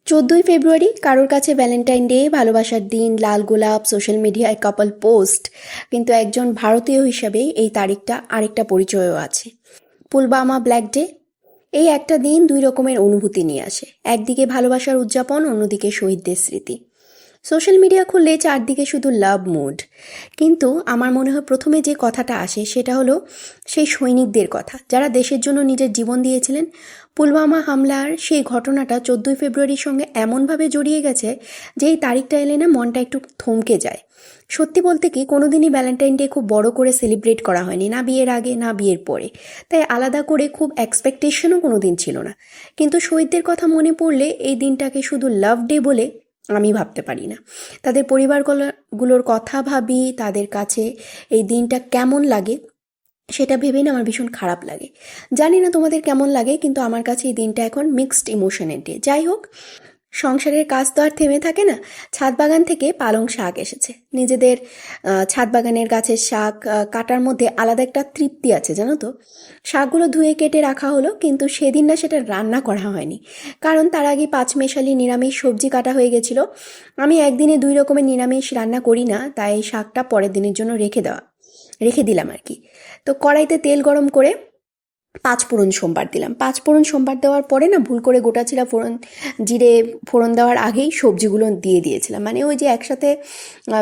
14 ফেব্রুয়ারি কারোর কাছে Valentine day, ভালোবাসার দিন, লাল গোলাপ, সোশ্যাল মিডিয়ায় কাপল পোস্ট, কিন্তু একজন ভারতীয় হিসাবে এই তারিখটা আরেকটা পরিচয়ও আছে। Pulwama black day. এই একটা দিন দুই রকমের অনুভূতি নিয়ে আসে। একদিকে ভালোবাসার উদযাপন, অন্যদিকে শহীদদের স্মৃতি। সোশ্যাল মিডিয়া খুললে চারদিকে শুধু লাভ মুড, কিন্তু আমার মনে হয় প্রথমে যে কথাটা আসে সেটা হলো সেই সৈনিকদের কথা, যারা দেশের জন্য নিজের জীবন দিয়েছিলেন। পুলওয়ামা হামলার সেই ঘটনাটা 14 ফেব্রুয়ারির সঙ্গে এমনভাবে জড়িয়ে গেছে যে এই তারিখটা এলে না মনটা একটু থমকে যায়। সত্যি বলতে কি, কোনোদিনই ভ্যালেন্টাইন ডে খুব বড় করে সেলিব্রেট করা হয়নি, না বিয়ের আগে না বিয়ের পরে, তাই আলাদা করে খুব এক্সপেকটেশনও কোনো দিন ছিল না। কিন্তু শহীদদের কথা মনে পড়লে এই দিনটাকে শুধু লাভ ডে বলে আমি ভাবতে পারি না। তাদের পরিবারগুলোর কথা ভাবি, তাদের কাছে এই দিনটা কেমন লাগে সেটা ভেবেই না আমার ভীষণ খারাপ লাগে। জানি না তোমাদের কেমন লাগে, কিন্তু আমার কাছে এই দিনটা এখন মিক্সড ইমোশনের ডে। যাই হোক, সংসারের কাজ তো আর থেমে থাকে না। ছাদ বাগান থেকে পালং শাক এসেছে। নিজেদের ছাদ বাগানের গাছের শাক কাটার মধ্যে আলাদা একটা তৃপ্তি আছে, জানো তো। শাকগুলো ধুয়ে কেটে রাখা হলো, কিন্তু সেদিন না সেটা রান্না করা হয়নি, কারণ তার আগে পাঁচমেশালি নিরামিষ সবজি কাটা হয়ে গেছিলো। আমি একদিনে দুই রকমের নিরামিষ রান্না করি না, তাই শাকটা পরের দিনের জন্য রেখে দিলাম আর কি। তো কড়াইতে তেল গরম করে পাঁচফোড়ন সোমবার দিলাম। পাঁচফোড়ন সোমবার দেওয়ার পরে না ভুল করে গোটা জিরা জিরে ফোড়ন দেওয়ার আগেই সবজিগুলো দিয়ে দিয়েছিলাম। মানে ওই যে একসাথে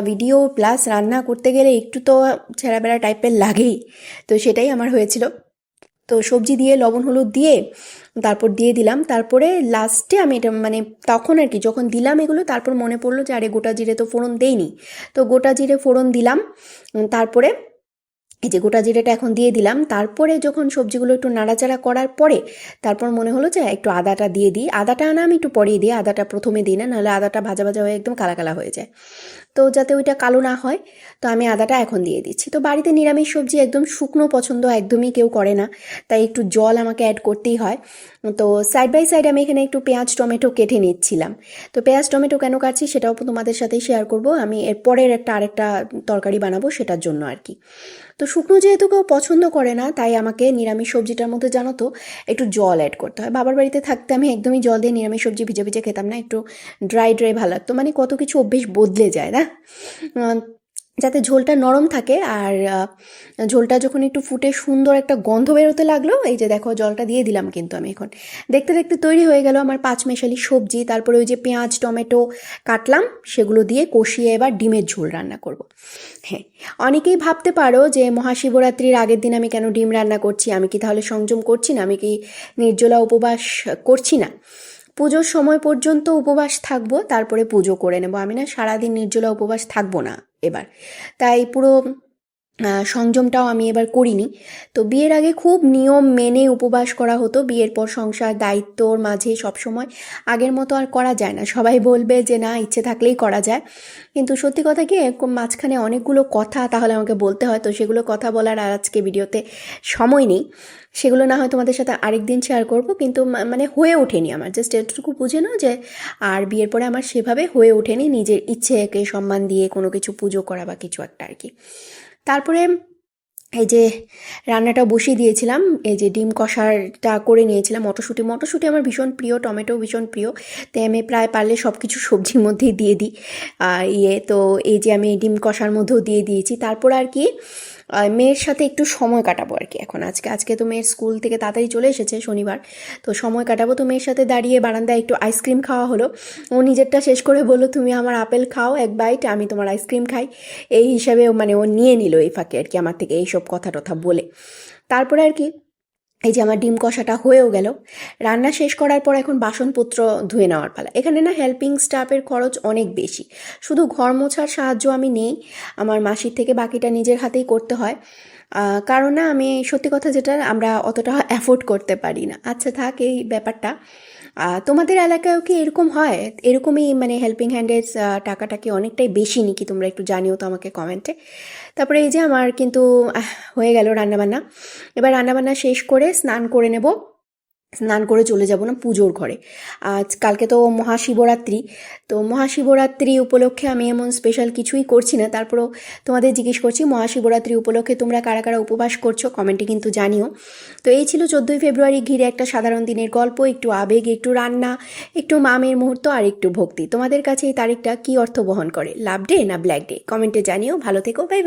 ভিডিও প্লাস রান্না করতে গেলে একটু তো ছেঁড়াবেড়া টাইপের লাগেই, তো সেটাই আমার হয়েছিল। তো সবজি দিয়ে লবণ হলুদ দিয়ে তারপর দিয়ে দিলাম। তারপরে লাস্টে আমি এটা মানে তখন আর কি যখন দিলাম এগুলো, তারপর মনে পড়লো যে আরে গোটা জিরে তো ফোড়ন দেইনি, তো গোটা জিরে ফোড়ন দিলাম। তারপরে এই যে গোটা জিরেটা এখন দিয়ে দিলাম। তারপরে যখন সবজিগুলো একটু নাড়াচাড়া করার পরে তারপর মনে হলো যে একটু আদাটা দিয়ে দিই। আদাটা না আমি একটু পরেই দিই, আদাটা প্রথমে দিই না, নাহলে আদাটা ভাজা ভাজা হয়ে একদম কালা কালা হয়ে যায়। তো যাতে ওইটা কালো না হয়, তো আমি আদাটা এখন দিয়ে দিচ্ছি। তো বাড়িতে নিরামিষ সবজি একদম শুকনো পছন্দ একদমই কেউ করে না, তাই একটু জল আমাকে অ্যাড করতেই হয়। তো সাইড বাই সাইড আমি এখানে একটু পেঁয়াজ টমেটো কেটে নিচ্ছিলাম। তো পেঁয়াজ টমেটো কেন কাটছি সেটাও তোমাদের সাথেই শেয়ার করব আমি। এর পরের আরেকটা তরকারি বানাবো সেটার জন্য আর কি। তো শুকনো যেহেতু কেউ পছন্দ করে না, তাই আমাকে নিরামিষ সবজিটার মধ্যে জানো তো একটু জল অ্যাড করতে হয়। বাবার বাড়িতে থাকতে আমি একদমই জল দিয়ে নিরামিষ সবজি ভিজে ভিজে খেতাম না, একটু ড্রাই ড্রাই ভালো লাগতো। মানে কত কিছু অভ্যেস বদলে যায় না, যাতে ঝোলটা নরম থাকে। আর ঝোলটা যখন একটু ফুটে সুন্দর একটা গন্ধ বেরোতে লাগলো, এই যে দেখো জলটা দিয়ে দিলাম, কিন্তু আমি এখন দেখতে দেখতে তৈরি হয়ে গেল আমার পাঁচমেশালি সবজি। তারপরে ওই যে পেঁয়াজ টমেটো কাটলাম সেগুলো দিয়ে কষিয়ে এবার ডিমের ঝোল রান্না করব। হ্যাঁ, অনেকেই ভাবতে পারো যে মহাশিবরাত্রির আগের দিন আমি কেন ডিম রান্না করছি, আমি কি তাহলে সংযম করছি না, আমি কি নির্জলা উপবাস করছি না। পুজোর সময় পর্যন্ত উপবাস থাকবো, তারপরে পুজো করে নেব। আমি না সারাদিন নির্জলা উপবাস থাকবো না এবার, তাই পুরো সংযমটাও আমি এবার করিনি। তো বিয়ের আগে খুব নিয়ম মেনে উপবাস করা হতো, বিয়ের পর সংসার দায়িত্বর মাঝে সবসময় আগের মতো আর করা যায় না। সবাই বলবে যে না, ইচ্ছে থাকলেই করা যায়, কিন্তু সত্যি কথা কি মাঝখানে অনেকগুলো কথা তাহলে আমাকে বলতে হয়, তো সেগুলো কথা বলার আর আজকে ভিডিওতে সময় নেই। সেগুলো না হয় তোমাদের সাথে আরেকদিন শেয়ার করব, কিন্তু মানে হয়ে ওঠেনি আমার, জাস্ট এটুকু বুঝে নাও যে আর বিয়ের পরে আমার সেভাবে হয়ে ওঠেনি নিজের ইচ্ছেকে সম্মান দিয়ে কোনো কিছু পুজো করা বা কিছু একটা আর কি। তারপরে এই যে রান্নাটা বসিয়ে দিয়েছিলাম, এই যে ডিম কষারটা করে নিয়েছিলাম। মটরশুঁটি আমার ভীষণ প্রিয়, টমেটো ভীষণ প্রিয়, তাই আমি প্রায় পারলে সব কিছু সবজির মধ্যেই দিয়ে দিই। তো এই যে আমি ডিম কষার মধ্যেও দিয়ে দিয়েছি। তারপর আর কি মেয়ের সাথে একটু সময় কাটাবো আর কি। এখন আজকে তো মেয়ের স্কুল থেকে তাড়াতাড়ি চলে এসেছে, শনিবার, তো সময় কাটাবো। তো মেয়ের সাথে দাঁড়িয়ে বারান্দায় একটু আইসক্রিম খাওয়া হলো। ও নিজেরটা শেষ করে বললো তুমি আমার আপেল খাও এক বাইট, আমি তোমার আইসক্রিম খাই। এই হিসাবে মানে ও নিয়ে নিল এই ফাঁকে আর কি আমার থেকে এইসব কথা টথা বলে। তারপরে আর কি এই যে আমার ডিম কষাটা হয়েও গেল। রান্না শেষ করার পর এখন বাসনপত্র ধুয়ে নেওয়ার পালা। এখানে না হেল্পিং স্টাফের খরচ অনেক বেশি, শুধু ঘর মোছার সাহায্য আমি নেই, আমার মাসির থেকে বাকিটা নিজের হাতেই করতে হয়। কারণ না আমি সত্যি কথা যেটা আমরা অতটা অ্যাফোর্ড করতে পারি না। আচ্ছা থাক এই ব্যাপারটা। তোমাদের এলাকায়ও কি এরকম হয়? এরকমই মানে হেল্পিং হ্যান্ডের টাকাটা কি অনেকটাই বেশি নাকি? তোমরা একটু জানিও তো আমাকে কমেন্টে। তারপরে এই যে আমার কিন্তু হয়ে গেল রান্নাবান্না। এবার রান্নাবান্না শেষ করে স্নান করে নেব। স্নান করে চলে যাব না পুজোর ঘরে। কালকে তো মহাশিবরাত্রি, তো মহাশিবরাত্রি উপলক্ষে আমি এমন স্পেশাল কিছুই করছি না, তারপরেও তোমাদের জিজ্ঞেস করছি মহাশিবরাত্রি উপলক্ষে তোমরা কারা কারা উপবাস করছো কমেন্টে কিন্তু জানিও। তো এই ছিল 14ই ফেব্রুয়ারি ঘিরে একটা সাধারণ দিনের গল্প, একটু আবেগ, একটু রান্না, একটু মামের মুহূর্ত আর একটু ভক্তি। তোমাদের কাছে এই তারিখটা কী অর্থ বহন করে, লাভ ডে না ব্ল্যাক ডে? কমেন্টে জানিও। ভালো থেকো, বাই বাই।